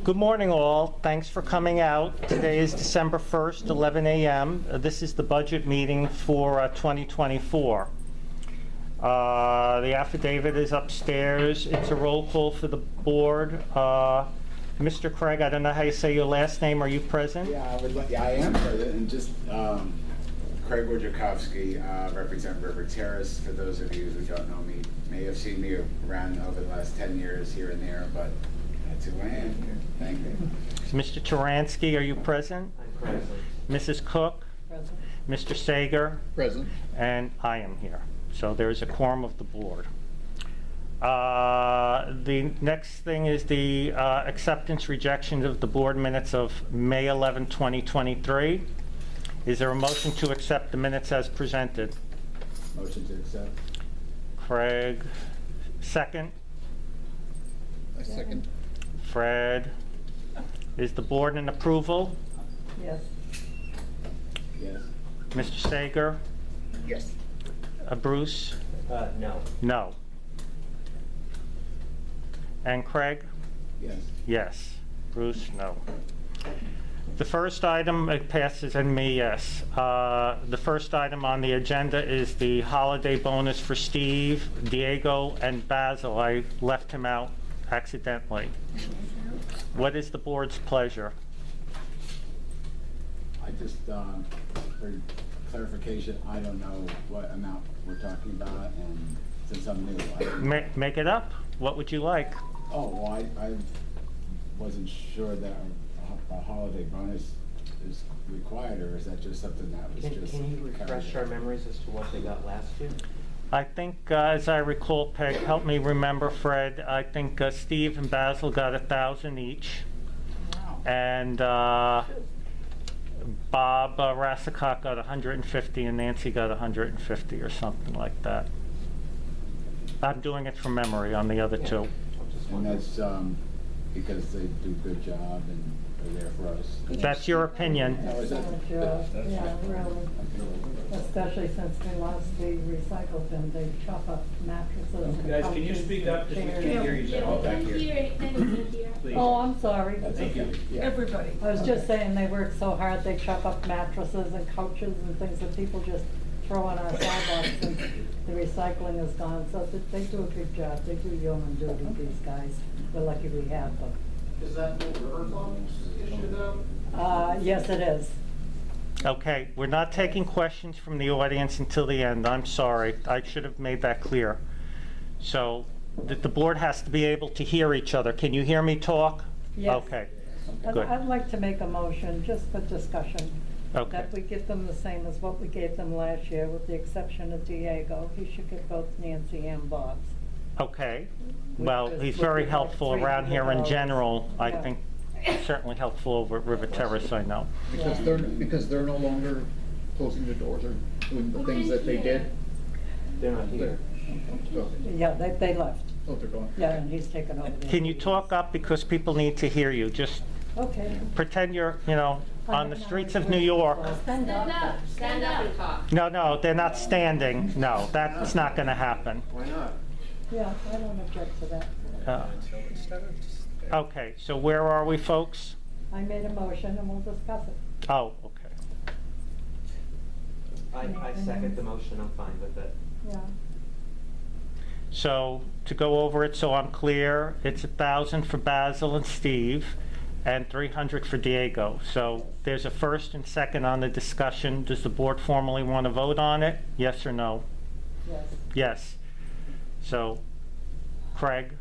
Good morning, all. Thanks for coming out. Today is December 1st, 11 a.m. This is the budget meeting for 2024. The affidavit is upstairs. It's a roll call for the board. Mr. Craig, I don't know how you say your last name. Are you present? Yeah, I am present, and just Craig Wojciechowski, represent River Terrace. For those of you who don't know me, may have seen me around over the last 10 years here and there, but that's who I am here. Thank you. Mr. Taransky, are you present? I'm present. Mrs. Cook? Present. Mr. Sager? Present. And I am here. So there's a quorum of the board. The next thing is the acceptance, rejection of the board minutes of May 11, 2023. Is there a motion to accept the minutes as presented? Motion to accept. Craig, second. I second. Fred. Is the board in approval? Yes. Yes. Mr. Sager? Yes. Bruce? No. No. And Craig? Yes. Yes. Bruce, no. The first item, it passes, and me, yes. The first item on the agenda is the holiday bonus for Steve, Diego, and Basil. I left him out accidentally. What is the board's pleasure? I just, for clarification, I don't know what amount we're talking about, and since I'm new, Make it up. What would you like? oh, well, I wasn't sure that a holiday bonus is required, or is that just something that was just... Can you refresh our memories as to what they got last year? I think, as I recall, Peg, help me remember, Fred, I think Steve and Basil got 1,000 each. Wow. And Bob Rassicot got 150, and Nancy got 150 or something like that. I'm doing it from memory on the other two. And that's because they do a good job and are there for us. That's your opinion. Now, is that- Yeah, really. Especially since we lost the recycle bin, they chop up mattresses. and Guys, can you couches speak and up? Just we chairs. can't hear you. Yeah, Oh, we thank can you. hear anything here. Please. Oh, I'm sorry. Thank you. Yeah. Everybody. I was just saying, they work so hard, they chop up mattresses and couches and things that people just throw on our sidewalks, and the recycling is gone, so they do a good job. They do yeoman duty, these guys. We're lucky we have them. Is that the Riverfront's issue though? Yes, it is. Okay, we're not taking questions from the audience until the end. I'm sorry. I should have made that clear. So the board has to be able to hear each other. Can you hear me talk? Yes. Okay, I'd good. I'd like to make a motion, just for discussion, Okay. that we give them the same as what we gave them last year, with the exception of Diego. He should get both Nancy and Bob's. Okay. Which Well, is- he's would very be helpful like around here in $300. general. I Yeah. think certainly helpful over at River Terrace, I know. Because they're no longer closing the doors or doing the things that they did. They're not here. So, Yeah, they left. oh, they're gone. Yeah, and he's taken over. the- Can you talk up, because people need to hear you? Just Okay. pretend you're, on the streets of New York. Stand up. Stand up and talk. No, they're not standing. No, that's not going to happen. Why not? Yeah, I don't object to that. Okay, so where are we, folks? I made a motion and we'll discuss it. Oh, okay. I second the motion, I'm fine with it. Yeah. So to go over it so I'm clear, it's 1,000 for Basil and Steve and 300 for Diego. So there's a first and second on the discussion. Does the board formally want to vote on it? Yes or no? Yes. Yes. So Craig?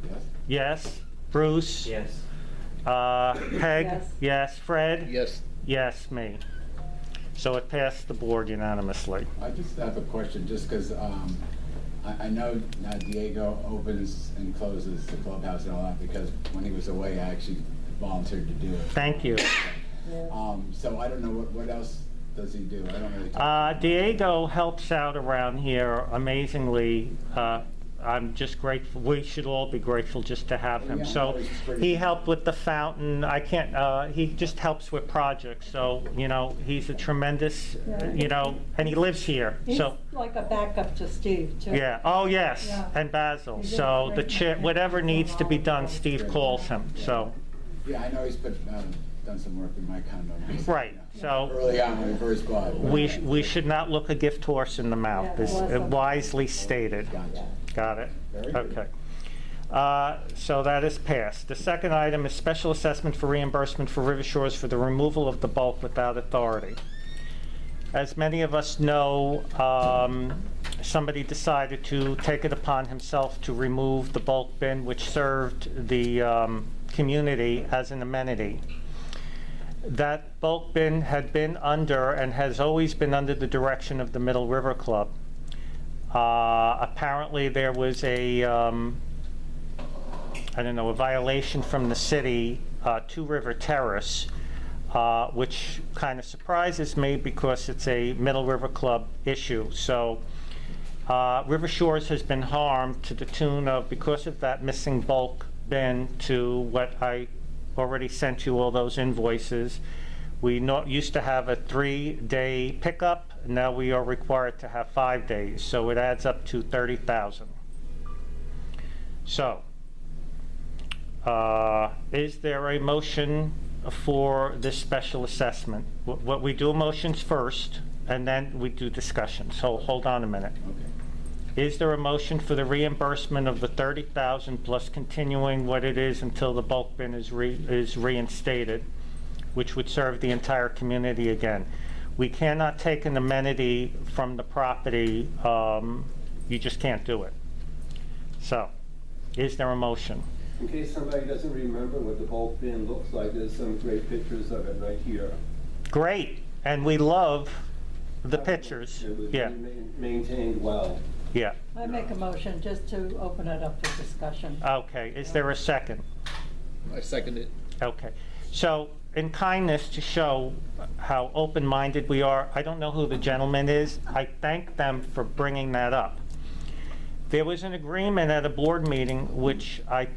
Yes. Yes. Bruce? Yes. Peg? Yes. Yes. Fred? Yes. Yes, me. So it passed the board unanimously. I just have a question, just because I know now Diego opens and closes the clubhouse and all that, because when he was away, I actually volunteered to do it. Thank you. Yeah. So I don't know, what else does he do? I don't really talk. Diego helps out around here amazingly. I'm just grateful. We should all be grateful just to have him. Yeah, So he's pretty- he helped with the fountain. I can't, he just helps with projects. So, he's a tremendous, Yeah. and he lives here. He's So, like a backup to Steve, too. yeah. Oh, yes. Yeah. And Basil. He did So great. the chair, whatever needs to be done, Steve calls him. So, Yeah, I know he's done some work in my condo. Right, so Early on when we first bought it. we should not look a gift horse in the mouth, Yeah, is awesome. wisely stated. Gotcha. Got it? Very good. Okay. So that is passed. The second item is special assessment for reimbursement for River Shores for the removal of the bulk without authority. As many of us know, somebody decided to take it upon himself to remove the bulk bin, which served the community as an amenity. That bulk bin had been under and has always been under the direction of the Middle River Club. Apparently there was a violation from the city to River Terrace, which kind of surprises me because it's a Middle River Club issue. So River Shores has been harmed to the tune of, because of that missing bulk bin, to what I already sent you all those invoices. We used to have a 3-day pickup. Now we are required to have 5 days. So it adds up to $30,000. So is there a motion for this special assessment? What we do motions first, and then we do discussion. So hold on a minute. Okay. Is there a motion for the reimbursement of the $30,000 plus continuing what it is until the bulk bin is reinstated, which would serve the entire community again? We cannot take an amenity from the property. You just can't do it. So, is there a motion? In case somebody doesn't remember what the bulk bin looks like, there's some great pictures of it right here. Great, and we love the pictures. It was Yeah, maintained well. yeah. I make a motion just to open it up for discussion. Okay, is there a second? I second it. Okay, so in kindness to show how open-minded we are, I don't know who the gentleman is. I thank them for bringing that up. There was an agreement at a board meeting, which I'm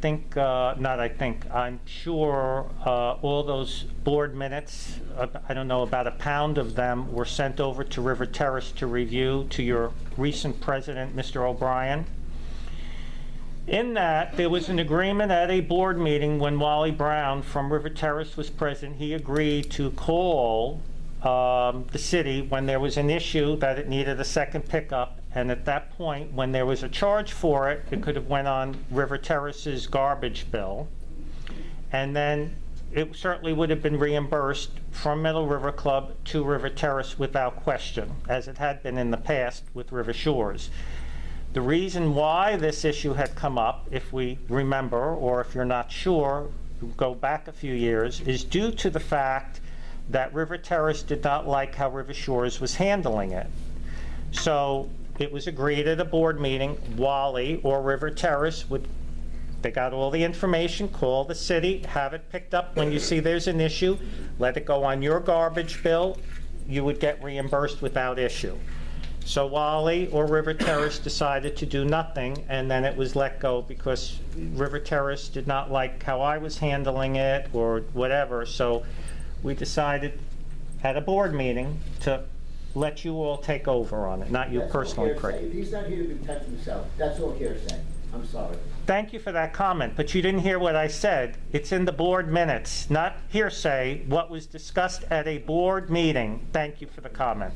sure all those board minutes, I don't know, about a pound of them were sent over to River Terrace to review to your recent president, Mr. O'Brien. In that, there was an agreement at a board meeting when Wally Brown from River Terrace was present. He agreed to call the city when there was an issue that it needed a second pickup, and at that point, when there was a charge for it, it could have went on River Terrace's garbage bill, and then it certainly would have been reimbursed from Middle River Club to River Terrace without question, as it had been in the past with River Shores. The reason why this issue had come up, if we remember, or if you're not sure, go back a few years, is due to the fact that River Terrace did not like how River Shores was handling it. So it was agreed at a board meeting, Wally or River Terrace they got all the information, call the city, have it picked up when you see there's an issue, let it go on your garbage bill, you would get reimbursed without issue. So Wally or River Terrace decided to do nothing, and then it was let go because River Terrace did not like how I was handling it or whatever. So we decided at a board meeting to let you all take over on it, not you personally, Craig. If he's not here to protect himself, that's all hearsay. I'm sorry. Thank you for that comment, but you didn't hear what I said. It's in the board minutes, not hearsay, what was discussed at a board meeting. Thank you for the comment.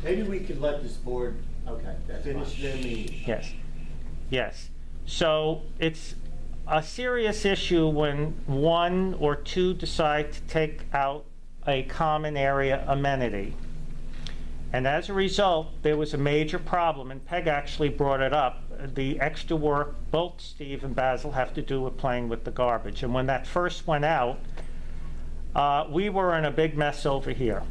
Maybe we could let this board, okay, that's Finish fine. their meeting. Yes, yes. So it's a serious issue when one or two decide to take out a common area amenity. And as a result, there was a major problem, and Peg actually brought it up. The extra work both Steve and Basil have to do with playing with the garbage. And when that first went out, we were in a big mess over here.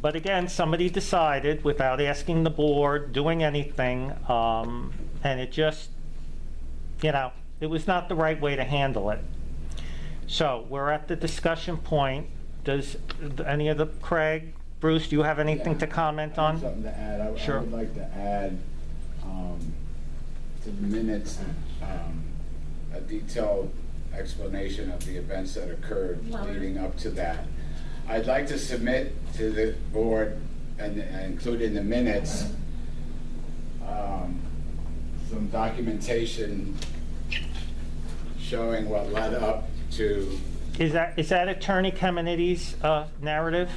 But again, somebody decided, without asking the board, doing anything, and it just, it was not the right way to handle it. So we're at the discussion point. Does any of Craig, Bruce, do you have anything to comment on? Something to add. Sure. I would like to add to the minutes a detailed explanation of the events that occurred leading up to that. I'd like to submit to the board and include in the minutes some documentation showing what led up to Is that Attorney Caminiti's narrative?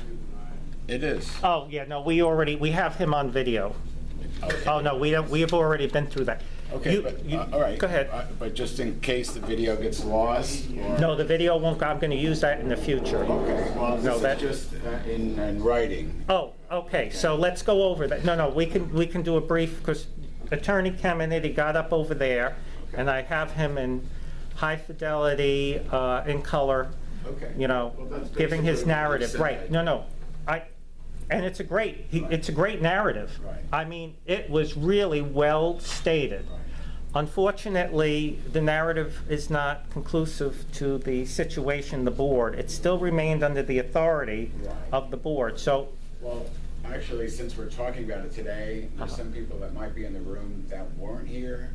It is. Oh, yeah, no, we have him on video. Oh, no, we have already been through that. Okay, You- but, you- all right. Go ahead. But just in case the video gets lost, or? No, the video won't, I'm going to use that in the future. Okay, well, No, that- this is just in writing. Oh, okay, so let's go over that. No, we can do a brief, because Attorney Caminiti got up over there, and I have him in high fidelity, in color, Okay. you know, Well, that's giving his basically what you narrative. said. Right, no, and it's a great narrative. Right. I mean, it was really well stated. Right. Unfortunately, the narrative is not conclusive to the situation, the board. It still remained under the authority Right. of the board, so, Well, actually, since we're talking about it today, there's Uh-huh. some people that might be in the room that weren't here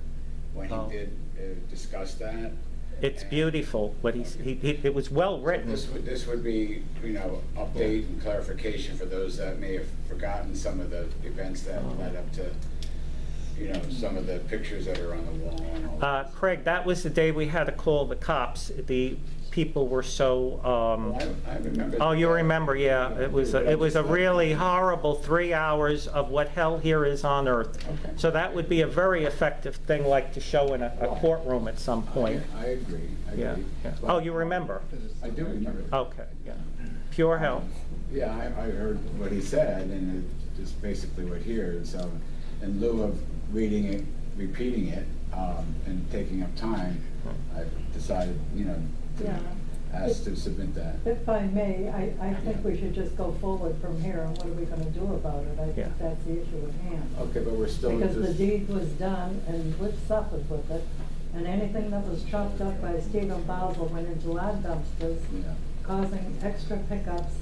when Oh. he did discuss that. it's And beautiful, what it was well written. This would be, you know, update and clarification for those that may have forgotten some of the events that led up to, you know, some of the pictures that are on the wall and all that. Craig, that was the day we had to call the cops. The people were so, I remember. oh, you that. remember, yeah. It was a really horrible 3 hours of what hell here is on earth. Okay. So that would be a very effective thing, like to show in a courtroom at some point. I agree. Yeah, yeah. Oh, you remember? I do remember. Okay, yeah. Pure hell. Yeah, I heard what he said, and it's just basically what here. So, in lieu of reading it, repeating it, and taking up time, I decided, you know, to Yeah. ask to submit that. If I may, I think we should just go forward from here, and what are we gonna do about it? I Yeah. think that's the issue at hand. Okay, but we're still Because the just. deed was done, and Rich suffered with it, and anything that was chopped up by Stephen Basil went into our dumpsters, Yeah. causing extra pickups.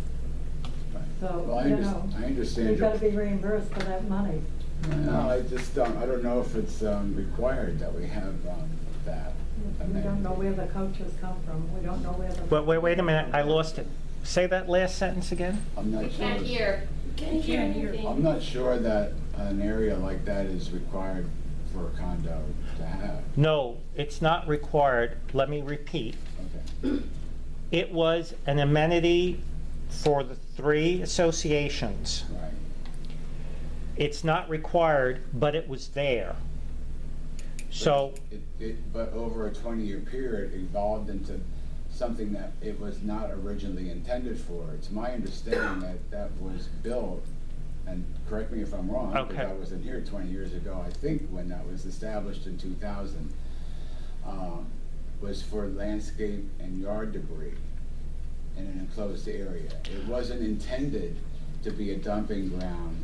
Right. So, Well, you know, I understand. we've your- gotta be reimbursed for that money. No, I just don't, I don't know if it's required that we have that. We don't know where the coaches come from, we don't know where the. Wait a minute, I lost it. Say that last sentence again? I'm not We sure. can't hear. Can't hear anything. I'm not sure that an area like that is required for a condo to have. No, it's not required. Let me repeat. Okay. It was an amenity for the 3 associations. Right. It's not required, but it was there. So, But over a 20-year period, evolved into something that it was not originally intended for. It's my understanding that that was built, and correct me if I'm wrong, because Okay. I wasn't here 20 years ago, I think, when that was established in 2000, was for landscape and yard debris in an enclosed area. It wasn't intended to be a dumping ground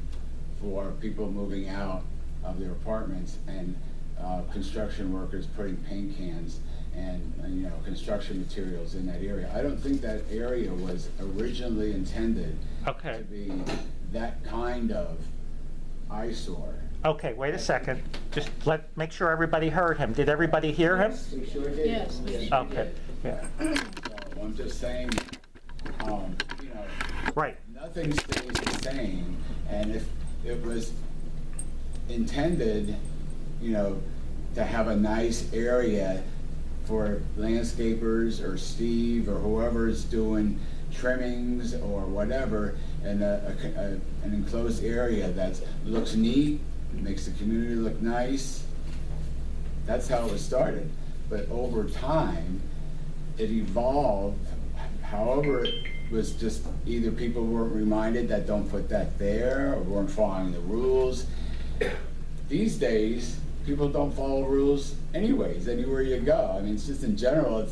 for people moving out of their apartments and construction workers putting paint cans and you know, construction materials in that area. I don't think that area was originally intended Okay. to be that kind of eyesore. okay, wait a second. Just make sure everybody heard him. Did everybody hear him? We sure did. Yes, we Yes. sure Okay, yeah, So I'm just saying, you know, right. nothing stays the same, and if it was intended, you know, to have a nice area for landscapers or Steve or whoever's doing trimmings or whatever, and an enclosed area that looks neat, makes the community look nice, that's how it was started. But over time, it evolved, however, it was just either people weren't reminded that don't put that there, or weren't following the rules. These days, people don't follow rules anyways, anywhere you go. I mean, it's just in general, it's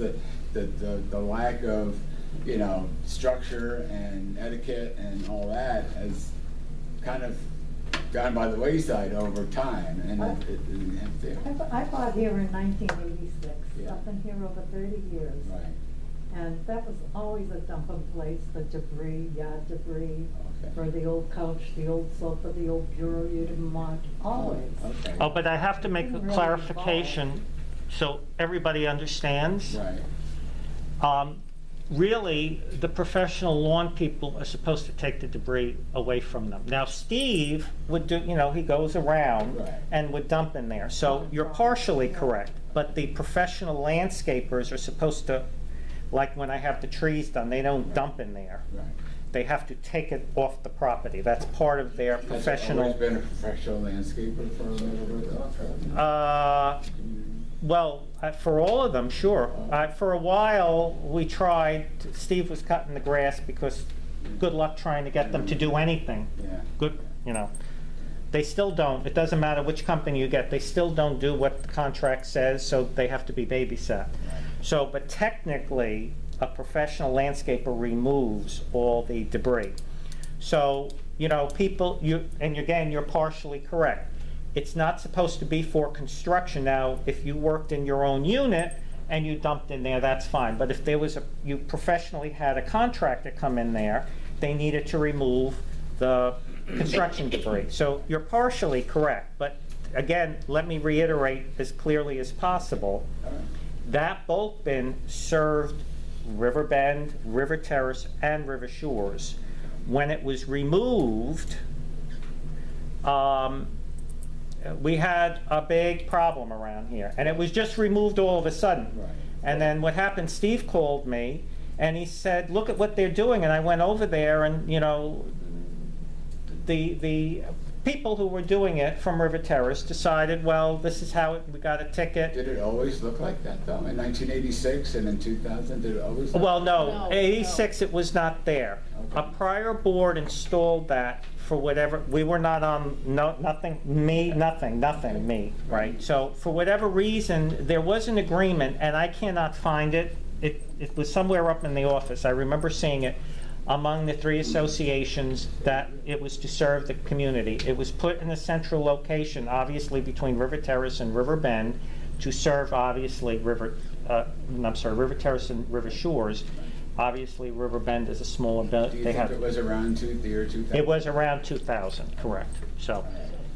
the lack of, you know, structure and etiquette and all that has kind of gone by the wayside over time, and I bought here in 1986, Yeah. I've been here over 30 years. right, And that was always a dumping place for debris, yard debris, okay. for the old couch, the old sofa, the old bureau you didn't want, always. Okay. Oh, but I have to make a Really clarification so everybody understands. Right, Really, the professional lawn people are supposed to take the debris away from them. Now, Steve would do, you know, he goes around Right. and would dump in there. So you're partially correct, but the professional landscapers are supposed to like when I have the trees done, they don't dump in there. Right. They have to take it off the property. That's part of their Has professional. always been a professional landscaper for a little bit? Well, for all of them, sure. For a while, we tried, Steve was cutting the grass because good luck trying to get them to do anything. Yeah. Good, you know. They still don't. It doesn't matter which company you get. They still don't do what the contract says, so they have to be babysat. So, but technically, a professional landscaper removes all the debris. So, you know, people, and again, you're partially correct. It's not supposed to be for construction. Now, if you worked in your own unit and you dumped in there, that's fine. But if there was you professionally had a contractor come in there, they needed to remove the construction debris. So you're partially correct. But again, let me reiterate as clearly as possible. That bulk bin served River Bend, River Terrace, and River Shores. When it was removed, we had a big problem around here, and it was just removed all of a sudden. Right. And then what happened, Steve called me, and he said, look at what they're doing, and I went over there, and you know, the people who were doing it from River Terrace decided, well, this is how we got a ticket. Did it always look like that, though? In 1986 and in 2000, did it always look Well, no, No, 86 it was not there. Okay. A prior board installed that for whatever, we were not on, nothing, me, right? So for whatever reason, there was an agreement, and I cannot find it. It was somewhere up in the office. I remember seeing it among the three associations that it was to serve the community. It was put in a central location, obviously between River Terrace and River Bend, to serve obviously River Terrace and River Shores. Obviously, River Bend is a smaller bit. Do you think it was around the year 2000? It was around 2000, correct. So,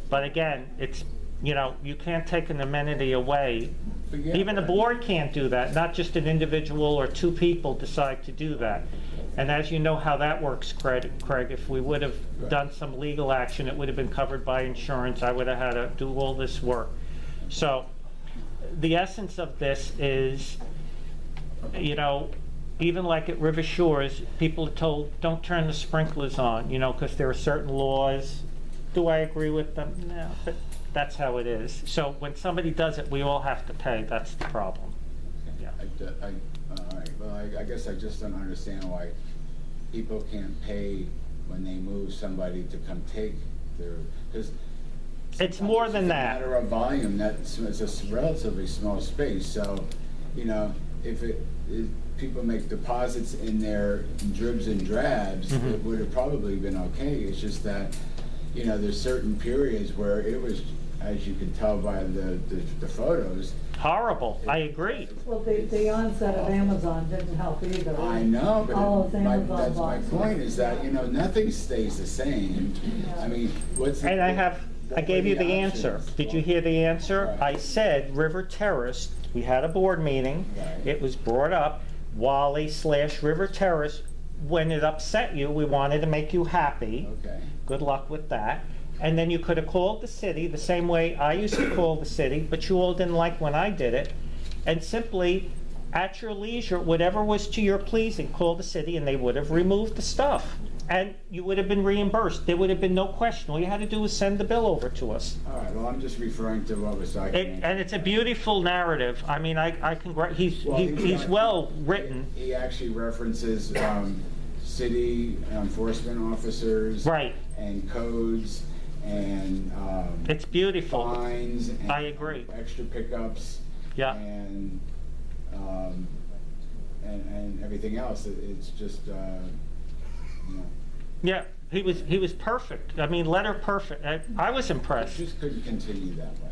but again, it's, you know, you can't take an amenity away. But yeah, Even the board can't do that, not just an individual or two people decide to do that. And as you know how that works, Craig, if we would have done some legal action, it would have been covered by insurance. I would have had to do all this work. So the essence of this is, you know, even like at River Shores, people are told, don't turn the sprinklers on, you know, because there are certain laws. Do I agree with them? No, but that's how it is. So when somebody does it, we all have to pay. That's the problem. Yeah. All right, well, I guess I just don't understand why people can't pay when they move somebody to come take their, because It's more than that. It's a matter of volume. It's a relatively small space, so, you know, if people make deposits in their dribs and drabs, Mhm. it would have probably been okay. It's just that, you know, there's certain periods where it was, as you can tell by the photos. Horrible. I agree. Well, the onset of Amazon didn't help either. I know, but All those that's Amazon my boxes. point, is that, you know, nothing stays the same. I mean, what's the... And I what gave were you the answer. options? Did you hear the answer? Right. I said River Terrace, we had a board meeting. Right. It was brought up, Wally/River Terrace. When it upset you, we wanted to make you happy. Okay. Good luck with that. And then you could have called the city the same way I used to call the city, but you all didn't like when I did it. And simply, at your leisure, whatever was to your pleasing, call the city and they would have removed the stuff. And you would have been reimbursed. There would have been no question. All you had to do was send the bill over to us. All right, well, I'm just referring to what was documented. And it's a beautiful narrative. I mean, he's got- well written. He actually references city enforcement officers. Right. And codes and It's beautiful. fines. And I agree. Extra pickups. Yeah. And everything else. It's just, you know. Yeah, he was perfect. I mean, letter perfect. I was It impressed. just couldn't continue that way.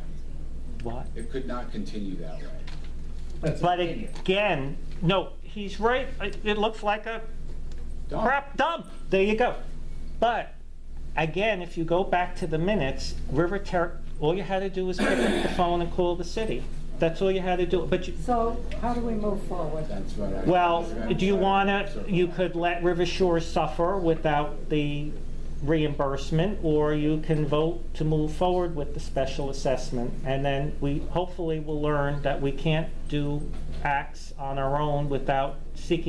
What? It could not continue that way. But again, no, he's right. It looks like a Dump. crap dump. There you go. But again, if you go back to the minutes, all you had to do was pick up the phone and call the city. That's all you had to do. But So how do we move forward? That's what I. well, do you want to? You could let River Shores suffer without the reimbursement, or you can vote to move forward with the special assessment, and then we hopefully will learn that we can't do acts on our own without seeking